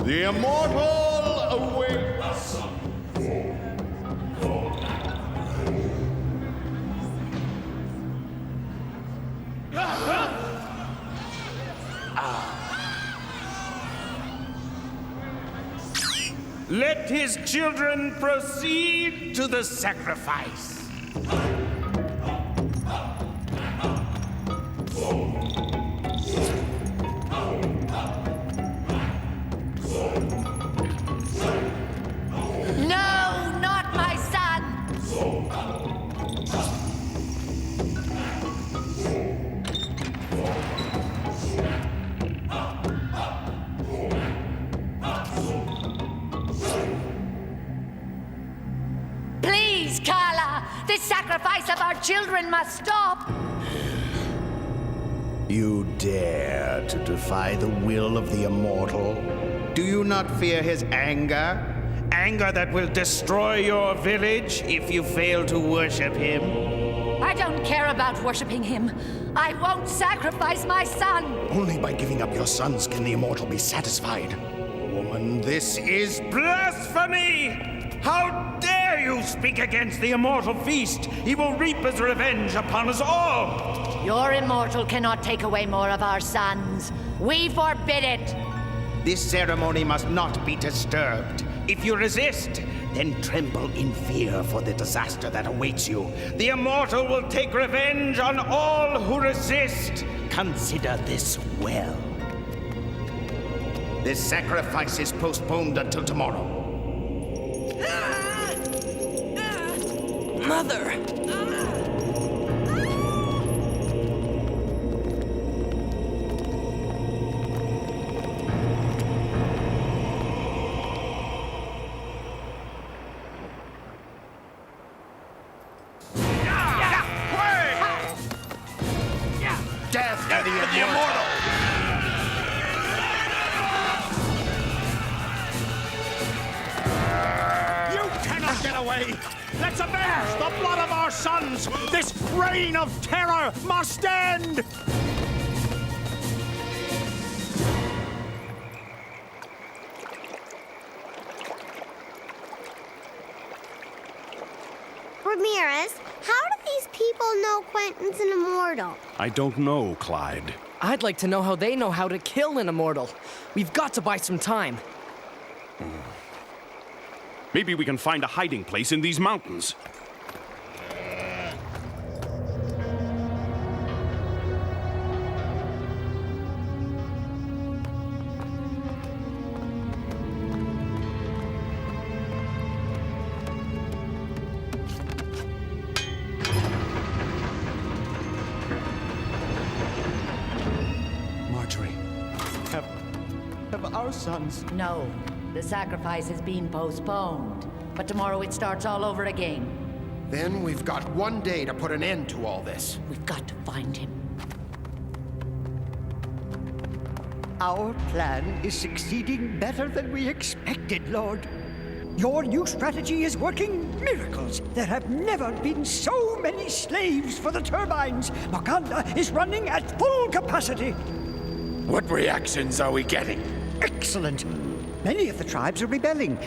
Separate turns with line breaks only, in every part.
The immortal awaits.
Let his children proceed to the sacrifice.
No, not my son! Please, Carla! This sacrifice of our children must stop!
You dare to defy the will of the immortal? Do you not fear his anger? Anger that will destroy your village if you fail to worship him?
I don't care about worshipping him. I won't sacrifice my son!
Only by giving up your sons can the immortal be satisfied. Woman, this is
Blasphemy! How dare you speak against the immortal feast? He will reap his revenge upon us all!
Your immortal cannot take away more of our sons. We forbid it!
This ceremony must not be disturbed. If you resist, then tremble in fear for the disaster that awaits you. The immortal will take revenge on all who resist. Consider this well. This sacrifice is postponed until tomorrow.
Mother!
Death to the immortal!
You cannot get away! Let's avenge the blood of our sons! This reign of terror must end!
Ramirez, how do these people know Quentin's an immortal?
I don't know, Clyde.
I'd like to know how they know how to kill an immortal. We've got to buy some time.
Maybe we can find a hiding place in these mountains.
Marjorie, have our sons...
No, the sacrifice is being postponed. But tomorrow it starts all over again.
Then we've got one day to put an end to all this.
We've got to find him.
Our plan is succeeding better than we expected, Lord. Your new strategy is working miracles. There have never been so many slaves for the turbines. Wakanda is running at full capacity.
What reactions are we getting?
Excellent. Many of the tribes are rebelling.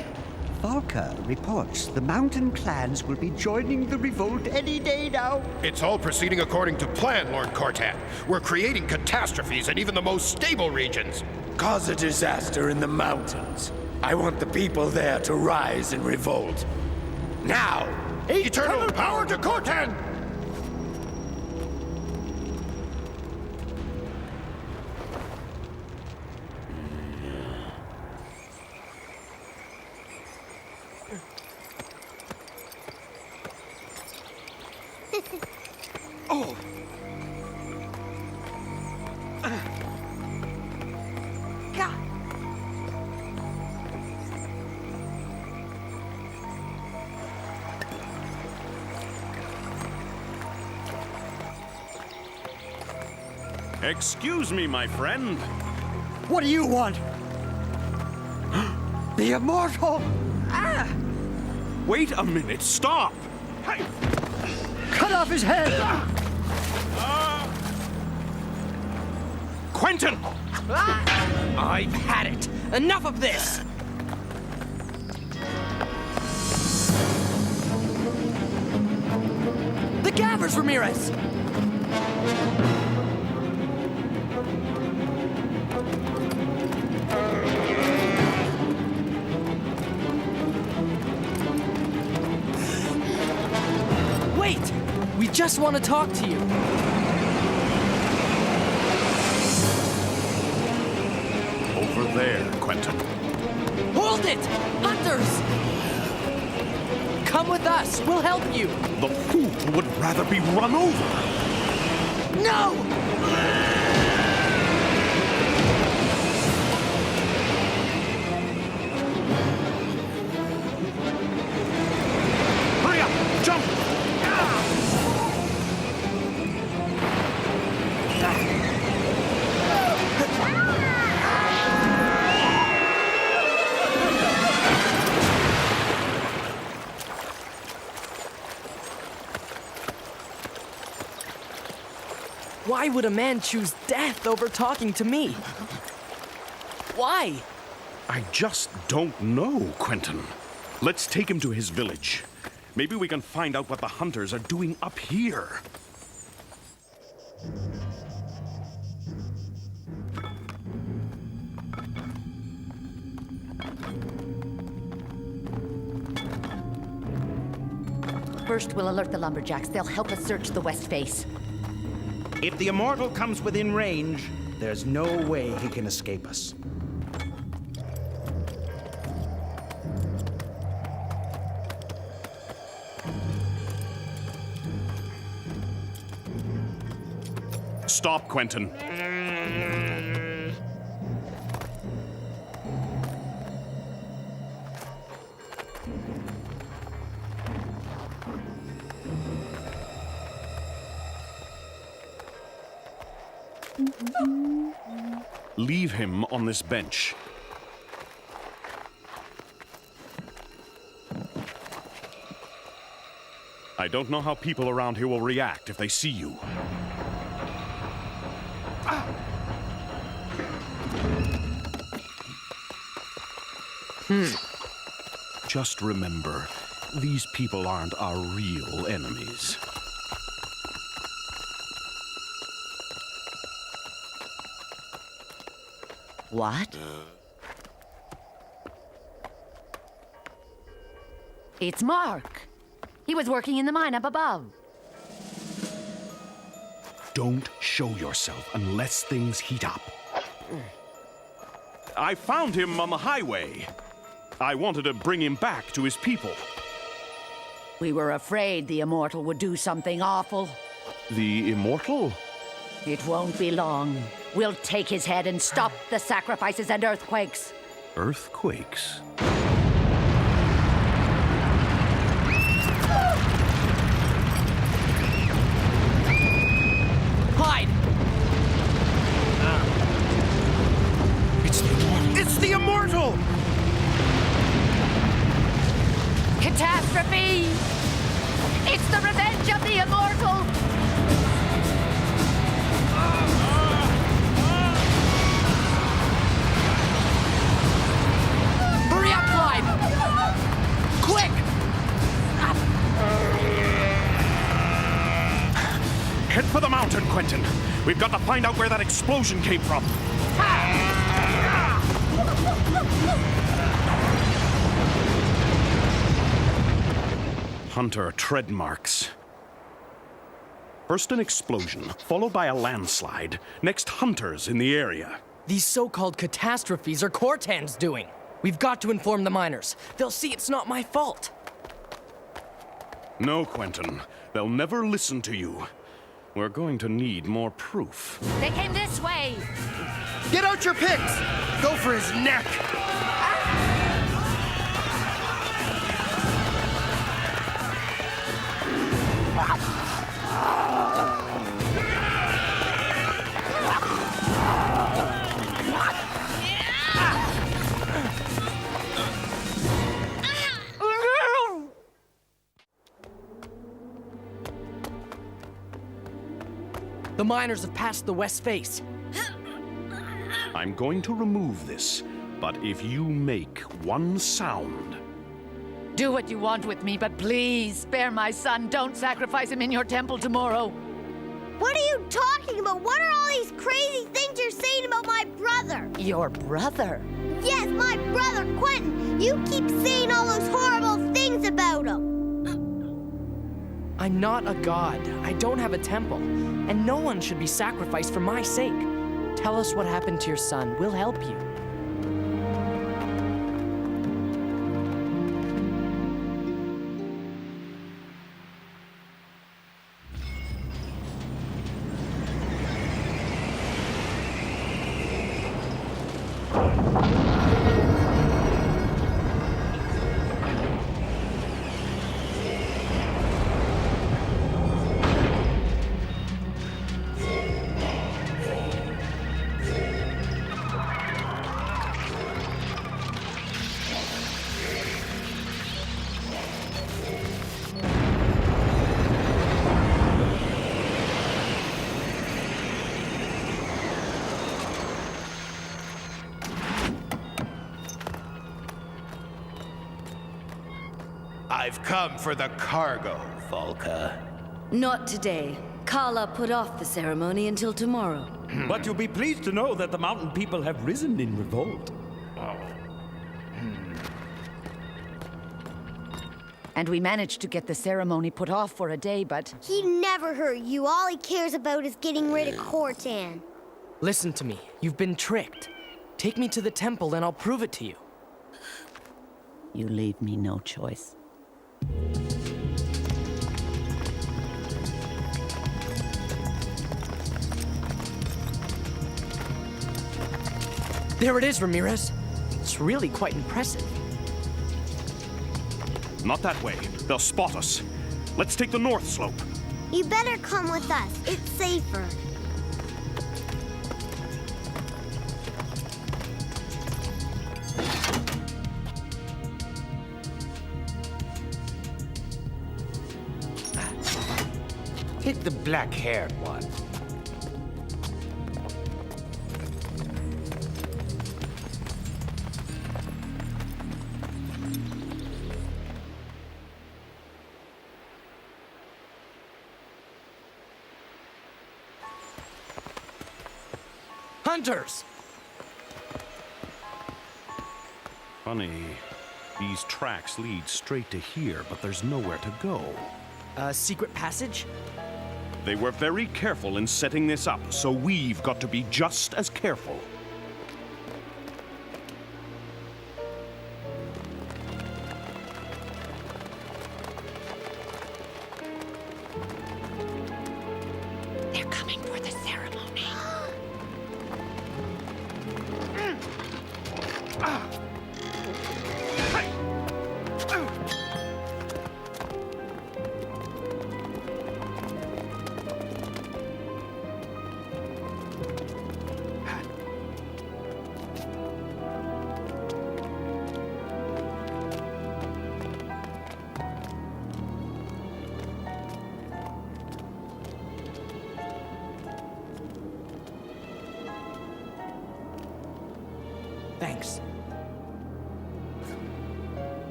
Valka reports the mountain clans will be joining the revolt any day now.
It's all proceeding according to plan, Lord Cortan. We're creating catastrophes in even the most stable regions.
Cause a disaster in the mountains. I want the people there to rise and revolt. Now!
Eternal power to Cortan!
Oh!
Excuse me, my friend.
What do you want? The immortal!
Wait a minute, stop! Hey!
Cut off his head!
Quentin!
I've had it. Enough of this! The Gabbers, Ramirez! Wait! We just want to talk to you.
Over there, Quentin.
Hold it! Hunters! Come with us. We'll help you.
The fool would rather be run over.
No!
Hurry up! Jump!
Why would a man choose death over talking to me? Why?
I just don't know, Quentin. Let's take him to his village. Maybe we can find out what the hunters are doing up here.
First, we'll alert the lumberjacks. They'll help us search the west face.
If the immortal comes within range, there's no way he can escape us.
Stop, Quentin. Leave him on this bench. I don't know how people around here will react if they see you. Just remember, these people aren't our real enemies.
What? It's Mark. He was working in the mine up above.
Don't show yourself unless things heat up. I found him on the highway. I wanted to bring him back to his people.
We were afraid the immortal would do something awful.
The immortal?
It won't be long. We'll take his head and stop the sacrifices and earthquakes.
Earthquakes?
Hide!
It's the immortal! It's the immortal!
Catastrophe! It's the revenge of the immortal!
Hurry up, Clyde! Quick!
Head for the mountain, Quentin. We've got to find out where that explosion came from. Hunter tread marks. First an explosion, followed by a landslide. Next, hunters in the area.
These so-called catastrophes are Cortan's doing. We've got to inform the miners. They'll see it's not my fault.
No, Quentin. They'll never listen to you. We're going to need more proof.
They came this way!
Get out your picks! Go for his neck!
The miners have passed the west face.
I'm going to remove this, but if you make one sound...
Do what you want with me, but please spare my son. Don't sacrifice him in your temple tomorrow.
What are you talking about? What are all these crazy things you're saying about my brother?
Your brother?
Yes, my brother, Quentin. You keep saying all those horrible things about him.
I'm not a god. I don't have a temple. And no one should be sacrificed for my sake. Tell us what happened to your son. We'll help you.
I've come for the cargo, Volca.
Not today. Kala put off the ceremony until tomorrow.
But you'll be pleased to know that the mountain people have risen in revolt.
And we managed to get the ceremony put off for a day, but...
He never hurt you. All he cares about is getting rid of Cortan.
Listen to me. You've been tricked. Take me to the temple and I'll prove it to you.
You leave me no choice.
There it is, Ramirez. It's really quite impressive.
Not that way. They'll spot us. Let's take the north slope.
You better come with us. It's safer.
Pick the black-haired one.
Hunters!
Funny. These tracks lead straight to here, but there's nowhere to go.
A secret passage?
They were very careful in setting this up, so we've got to be just as careful.
They're coming for the ceremony.
Thanks.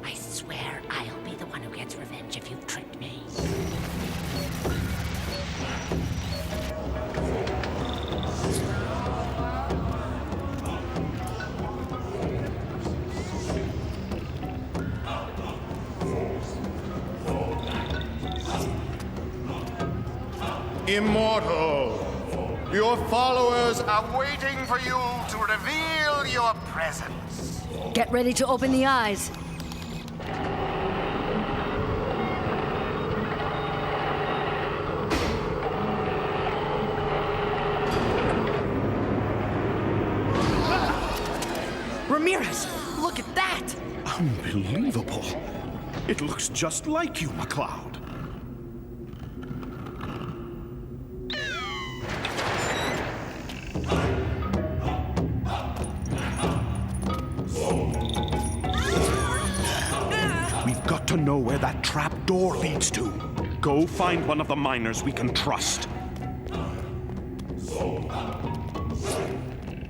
I swear I'll be the one who gets revenge if you've tricked me.
Immortal, your followers are waiting for you to reveal your presence.
Get ready to open the eyes.
Ramirez, look at that!
Unbelievable. It looks just like you, MacLaud. We've got to know where that trap door leads to. Go find one of the miners we can trust.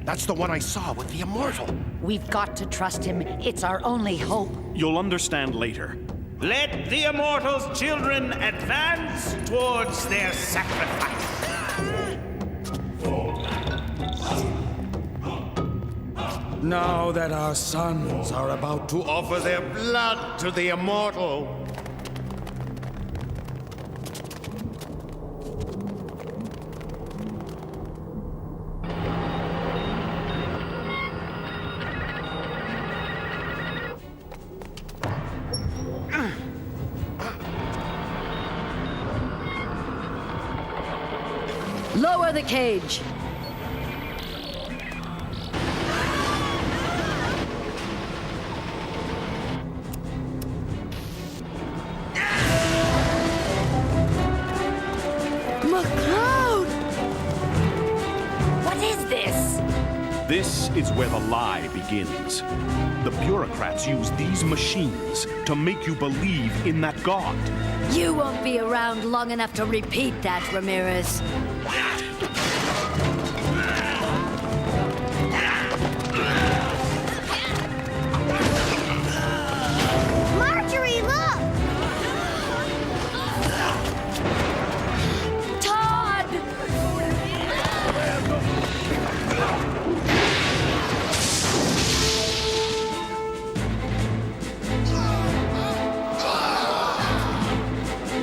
That's the one I saw with the immortal.
We've got to trust him. It's our only hope.
You'll understand later.
Let the immortal's children advance towards their sacrifice.
Now that our sons are about to
Offer their blood to the immortal.
Lower the cage. MacLaud!
What is this?
This is where the lie begins. The bureaucrats use these machines to make you believe in that god.
You won't be around long enough to repeat that, Ramirez.
Marjorie, look!
Todd!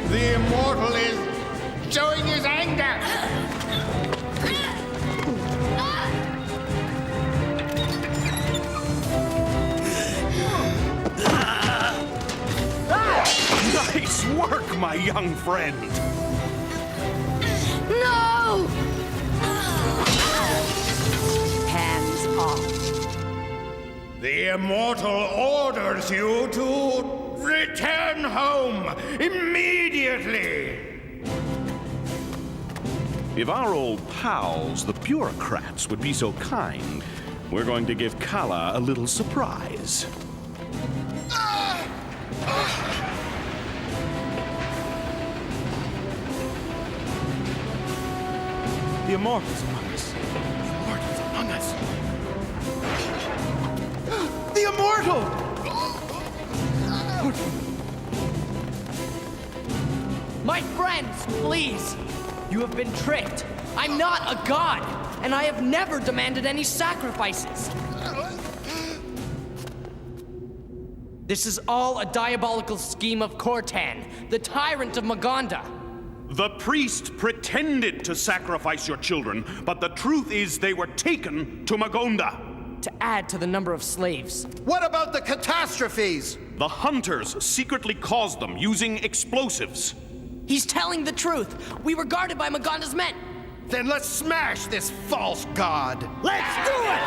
The immortal is showing his anger.
Nice work, my young friend.
No!
Hands off.
The immortal orders you to return home immediately.
If our old pals, the bureaucrats, would be so kind, we're going to give Kala a little surprise.
The immortal's among us. The immortal's among us. The immortal!
My friends, please! You have been tricked. I'm not a god, and I have never demanded any sacrifices. This is all a diabolical scheme of Cortan, the tyrant of Maganda.
The priest pretended to sacrifice your children, but the truth is they were taken to Magonda.
To add to the number of slaves.
What about the catastrophes?
The hunters secretly caused them using explosives.
He's telling the truth. We were guarded by Maganda's men.
Then let's smash this false god. Let's do it!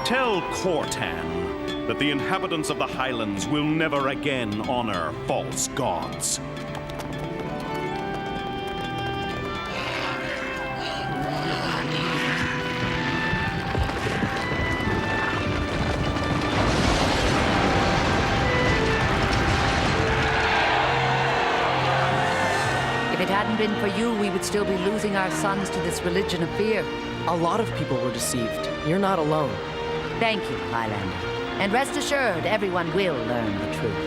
Tell Cortan that the inhabitants of the Highlands will never again honor false gods.
If it hadn't been for you, we would still be losing our sons to this religion of fear.
A lot of people were deceived. You're not alone.
Thank you, Highlander. And rest assured, everyone will learn the truth.